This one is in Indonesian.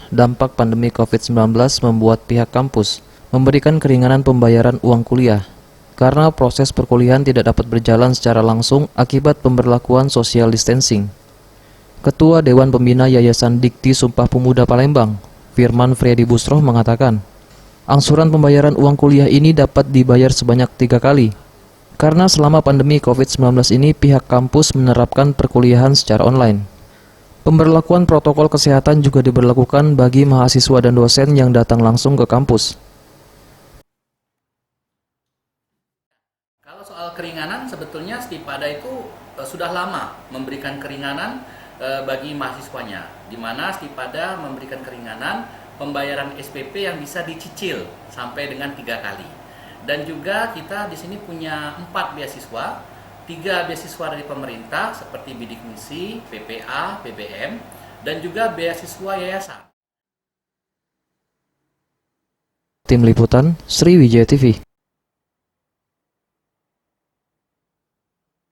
dampak pandemi COVID-19 membuat pihak kampus memberikan keringanan pembayaran uang kuliah karena proses perkuliahan tidak dapat berjalan secara langsung akibat pemberlakuan social distancing. Ketua Dewan Pembina Yayasan Dikti Sumpah Pemuda Palembang, Firman Friedi Busroh mengatakan, angsuran pembayaran uang kuliah ini dapat dibayar sebanyak 3 kali. Karena selama pandemi COVID-19 ini pihak kampus menerapkan perkuliahan secara online. Pemberlakuan protokol kesehatan juga diberlakukan bagi mahasiswa dan dosen yang datang langsung ke kampus. Kalau soal keringanan, sebetulnya Stipada itu sudah lama memberikan keringanan bagi mahasiswanya, di mana Stipada memberikan keringanan pembayaran SPP yang bisa dicicil sampai dengan 3 kali. Dan juga kita di sini punya 4 beasiswa, 3 beasiswa dari pemerintah seperti bidik misi, PPA, BBM, dan juga beasiswa yayasan. Tim Liputan, Sriwijaya TV.